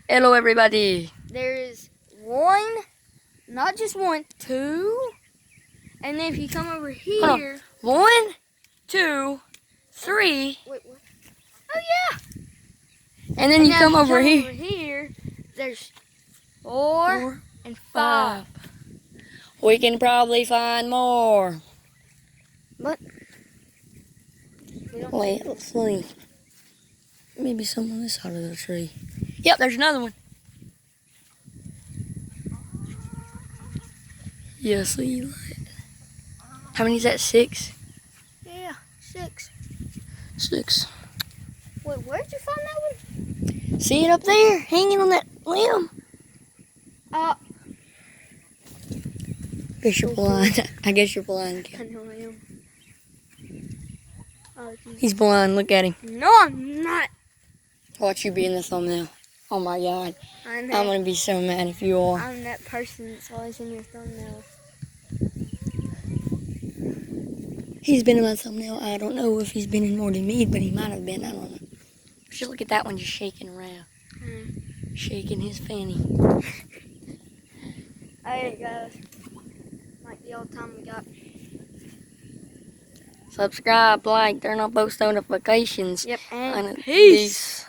Hello, everybody. There is one, not just one, two. And then if you come over here. 1, 2, 3. Wait, what? Oh, yeah. And then you now come if over here. Over here, there's 4 and 5. We can probably find more. But we don't. Wait, let's see. Maybe some on this side of the tree. Yep, there's another one. Yeah, see that? How many is that? 6? Yeah, 6. 6. Wait, where'd you find that one? See it up there, hanging on that limb? Guess you're blind. I guess you're blind. I know I am. Oh, he's blind. Look at him. No, I'm not. Watch you be in the thumbnail. Oh my God. I'm gonna be so mad if you are. I'm that person that's always in your thumbnail. He's been in my thumbnail. I don't know if he's been in more than me, but he might have been. I don't know. Just look at that one just shaking around. Shaking his fanny. Alright, guys. Like the old time we got. Subscribe, like, turn on post notifications. Yep, and peace.